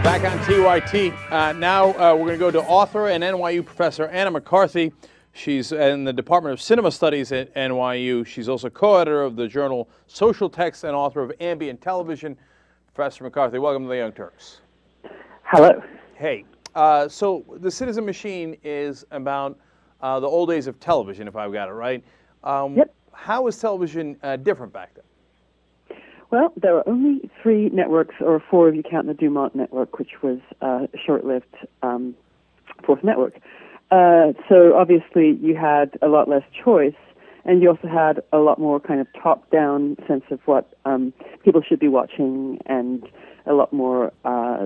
Back on TYT. Now we're going to go to author and NYU professor Anna McCarthy. She's in the Department of Cinema Studies at NYU. She's also co-editor of the journal Social Text and author of Ambient Television. Professor McCarthy, welcome to the Young Turks. Hello. Hey. So The Citizen Machine is about the old days of television, if I've got it right. Yep. How was television different back then? Well, there were only 3 networks, or 4 if you count the Dumont network, which was a short-lived 4th network. So obviously you had a lot less choice, and you also had a lot more kind of top-down sense of what people should be watching, and a lot more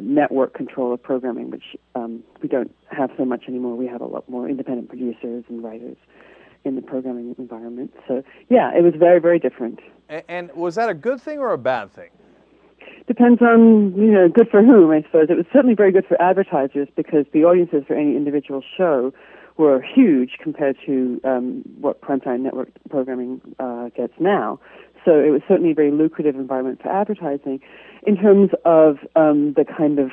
network control of programming, which we don't have so much anymore. We have a lot more independent producers and writers in the programming environment. So, yeah, it was very, very different. And was that a good thing or a bad thing? Depends on, good for whom, I suppose. It was certainly very good for advertisers because the audiences for any individual show were huge compared to what primetime network programming gets now. So it was certainly a very lucrative environment for advertising. In terms of the kind of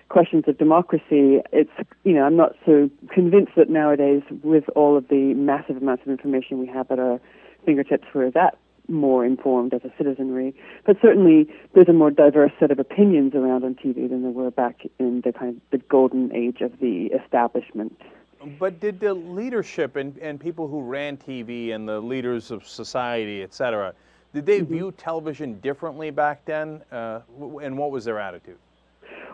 questions of democracy, it's, I'm not so convinced that nowadays, with all of the massive amounts of information we have at our fingertips, we're that more informed as a citizenry. But certainly there's a more diverse set of opinions around on TV than there were back in the kind of the golden age of the establishment. But did the leadership and people who ran TV and the leaders of society, et cetera, did they view television differently back then? And what was their attitude?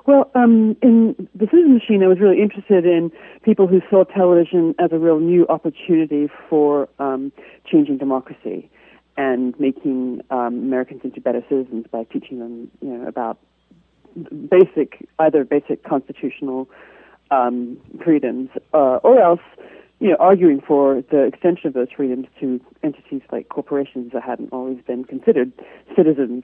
Well, in The Citizen Machine, I was really interested in people who saw television as a real new opportunity for changing democracy and making Americans into better citizens by teaching them, about either basic constitutional freedoms, or else, arguing for the extension of those freedoms to entities like corporations that hadn't always been considered citizens.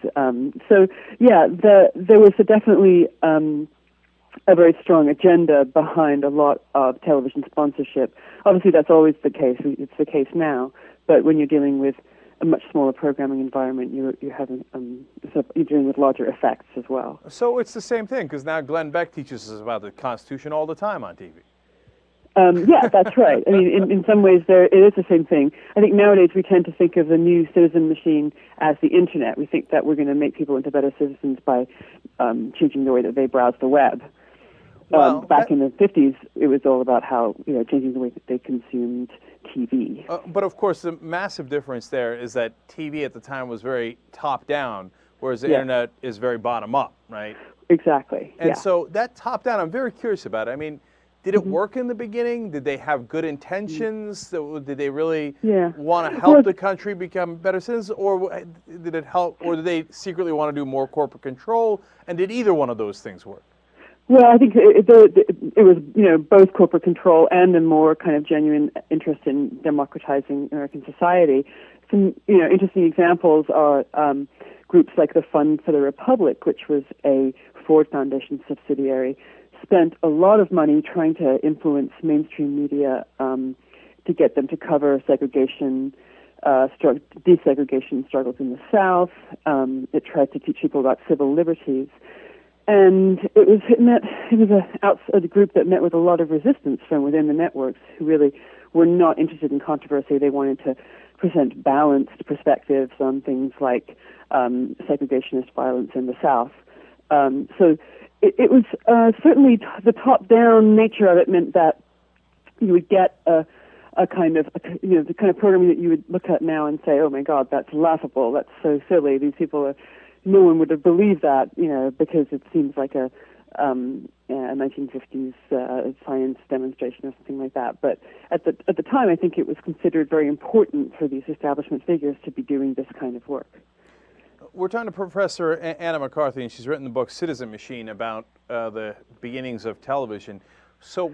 So, yeah, there was definitely a very strong agenda behind a lot of television sponsorship. Obviously, that's always the case. It's the case now. But when you're dealing with a much smaller programming environment, you're dealing with larger effects as well. So it's the same thing, because now Glenn Beck teaches us about the Constitution all the time on TV. Yeah, that's right. I mean, in some ways, it is the same thing. I think nowadays we tend to think of the new Citizen Machine as the Internet. We think that we're going to make people into better citizens by changing the way that they browse the web. Back in the 50s, it was all about how, changing the way that they consumed TV. But of course, the massive difference there is that TV at the time was very top-down, whereas the Internet is very bottom-up, right? Exactly. And so that top-down, I'm very curious about it. I mean, did it work in the beginning? Did they have good intentions? Did they really want to help the country become better citizens? Or did it help? Or did they secretly want to do more corporate control? And did either one of those things work? Well, I think it was, both corporate control and a more kind of genuine interest in democratizing American society. Some, interesting examples are groups like the Fund for the Republic, which was a Ford Foundation subsidiary, spent a lot of money trying to influence mainstream media to get them to cover segregation, desegregation struggles in the South. It tried to teach people about civil liberties. And it was a group that met with a lot of resistance from within the networks, who really were not interested in controversy. They wanted to present balanced perspectives on things like segregationist violence in the South. So it was certainly the top-down nature of it meant that you would get the kind of programming that you would look at now and say, oh my God, that's laughable, that's so silly. These people are. No one would have believed that, because it seems like a 1950s science demonstration or something like that. But at the time, I think it was considered very important for these establishment figures to be doing this kind of work. We're talking to Professor Anna McCarthy, and she's written the book Citizen Machine about the beginnings of television. So,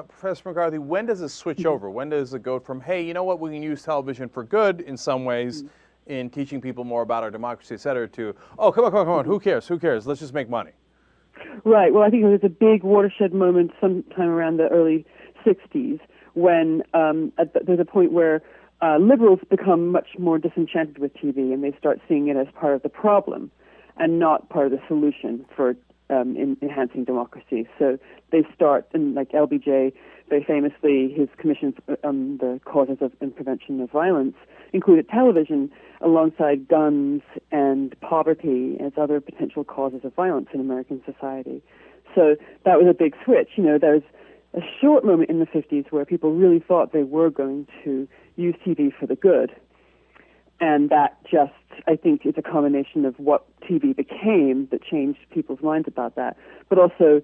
Professor McCarthy, when does it switch over? When does it go from, hey, you know what, we can use television for good in some ways, in teaching people more about our democracy, et cetera, to, oh, come on, who cares, let's just make money? Right, well, I think it was a big watershed moment sometime around the early 60s when there's a point where liberals become much more disenchanted with TV, and they start seeing it as part of the problem and not part of the solution for in enhancing democracy. So they start, and like LBJ, very famously, his commissions on the causes of and prevention of violence included television alongside guns and poverty as other potential causes of violence in American society. So that was a big switch. There was a short moment in the 50s where people really thought they were going to use TV for the good. And that just, I think, is a combination of what TV became that changed people's minds about that, but also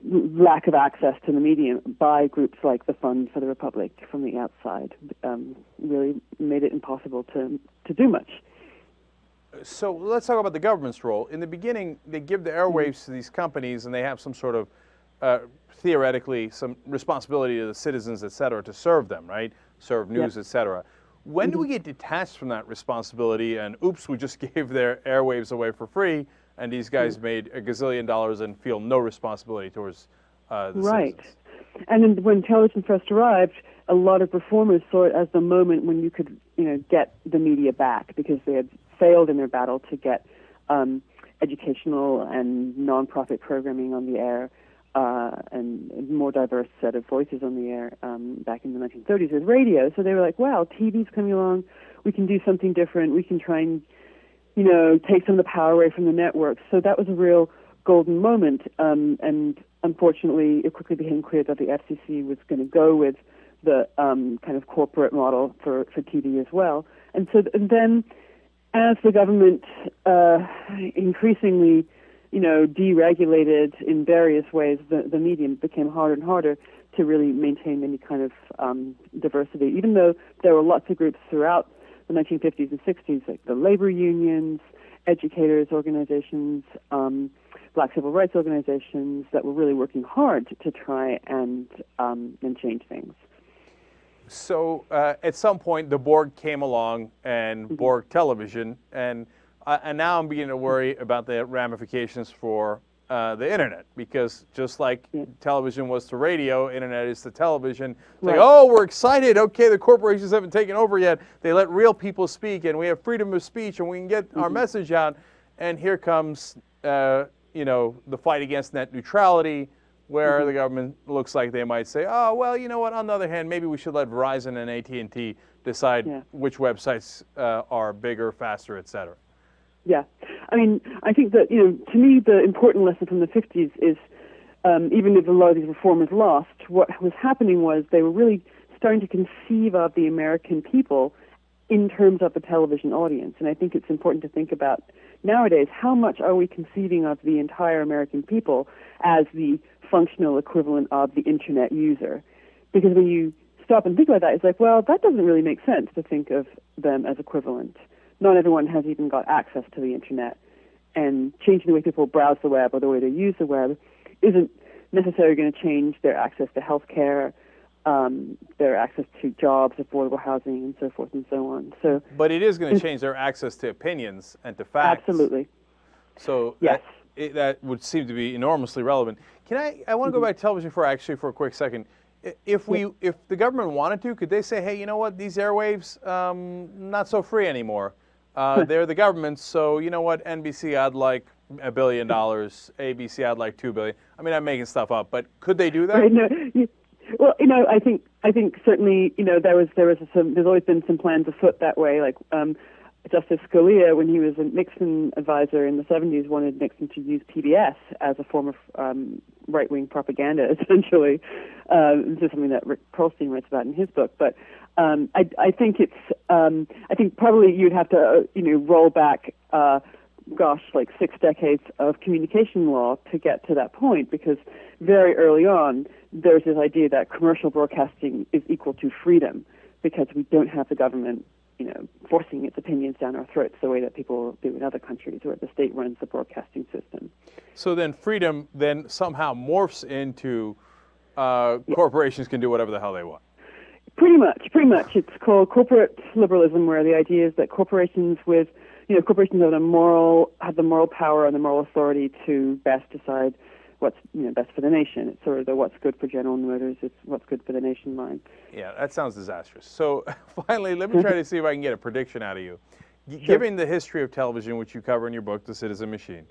lack of access to the medium by groups like the Fund for the Republic from the outside really made it impossible to do much. So let's talk about the government's role. In the beginning, they give the airwaves to these companies, and they have some sort of, theoretically, some responsibility to the citizens, et cetera, to serve them, right? Serve news, et cetera. When do we get detached from that responsibility and, oops, we just gave their airwaves away for free, and these guys made $1 gazillion and feel no responsibility towards the right. citizens? And then when television first arrived, a lot of reformers saw it as the moment when you could, get the media back because they had failed in their battle to get educational and nonprofit programming on the air and a more diverse set of voices on the air back in the 1930s with radio. So they were like, wow, TV's coming along. We can do something different. We can try and, take some of the power away from the networks. So that was a real golden moment. And unfortunately, it quickly became clear that the FCC was going to go with the kind of corporate model for TV as well. And then as the government increasingly deregulated in various ways, the medium became harder and harder to really maintain any kind of diversity, even though there were lots of groups throughout the 1950s and 60s, like the labor unions, educators organizations, black civil rights organizations that were really working hard to try and change things. So at some point, the Borg came along and Borg television, and now I'm beginning to worry about the ramifications for the internet, because just like television was to radio, internet is to television. It's like, oh, we're excited. Okay, the corporations haven't taken over yet. They let real people speak, and we have freedom of speech, and we can get our message out. And here comes, the fight against net neutrality, where the government looks like they might say, oh, well, you know what, on the other hand, maybe we should let Verizon and AT&T decide which websites are bigger, faster, et cetera. Yeah. I mean, I think that, to me, the important lesson from the 50s is, even if a lot of these reformers lost, what was happening was they were really starting to conceive of the American people in terms of the television audience. And I think it's important to think about nowadays, how much are we conceiving of the entire American people as the functional equivalent of the internet user? Because when you stop and think about that, it's like, well, that doesn't really make sense to think of them as equivalent. Not everyone has even got access to the internet, and changing the way people browse the web or the way they use the web isn't necessarily going to change their access to health care, their access to jobs, affordable housing, and so forth and so on. But it is going to change their access to opinions and to facts. Absolutely. So yes. That would seem to be enormously relevant. I want to go back to television for a quick second. If the government wanted to, could they say, hey, you know what, these airwaves, not so free anymore. They're the government, so you know what, NBC, I'd like $1 billion, ABC, I'd like $2 billion. I mean, I'm making stuff up, but could they do that? Right, no, well, I think certainly, there's always been some plans afoot that way. Like Justice Scalia, when he was a Nixon advisor in the 70s, wanted Nixon to use PBS as a form of right-wing propaganda, essentially. This is something that Rick Perlstein writes about in his book. But I think I think probably you'd have to, roll back, like 6 decades of communication law to get to that point, because very early on, there's this idea that commercial broadcasting is equal to freedom, because we don't have the government, forcing its opinions down our throats the way that people do in other countries where the state runs the broadcasting system. So then freedom then somehow morphs into corporations can do whatever the hell they want. Pretty much. It's called corporate liberalism, where the idea is that corporations have the moral power and the moral authority to best decide what's best for the nation. It's sort of the what's good for General Motors, it's what's good for the nation line. Yeah, that sounds disastrous. So finally, let me try to see if I can get a prediction out of you. Given the history of television, which you cover in your book, The Citizen Machine,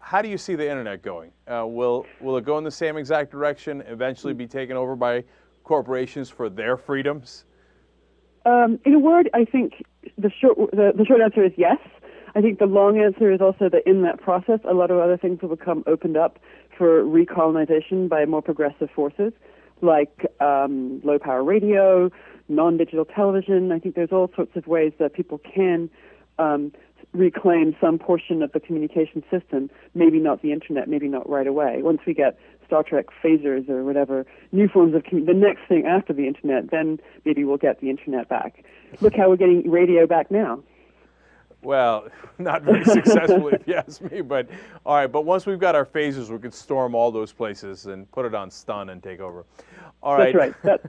how do you see the internet going? Will it go in the same exact direction, eventually be taken over by corporations for their freedoms? In a word, I think the short answer is yes. I think the long answer is also that in that process, a lot of other things will become opened up for recolonization by more progressive forces, like low-power radio, non-digital television. I think there's all sorts of ways that people can reclaim some portion of the communication system, maybe not the internet, maybe not right away. Once we get Star Trek phasers or whatever, new forms of the next thing after the internet, then maybe we'll get the internet back. Look how we're getting radio back now. Well, not very successfully if you ask me, but all right, but once we've got our phasers, we could storm all those places and put it on stun and take over. All right. That's right.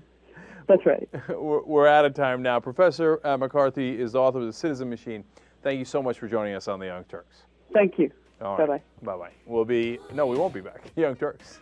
That's right. We're out of time now. Professor McCarthy is the author of The Citizen Machine. Thank you so much for joining us on the Young Turks. Thank you. All right. Bye-bye. Bye-bye. We won't be back. Young Turks.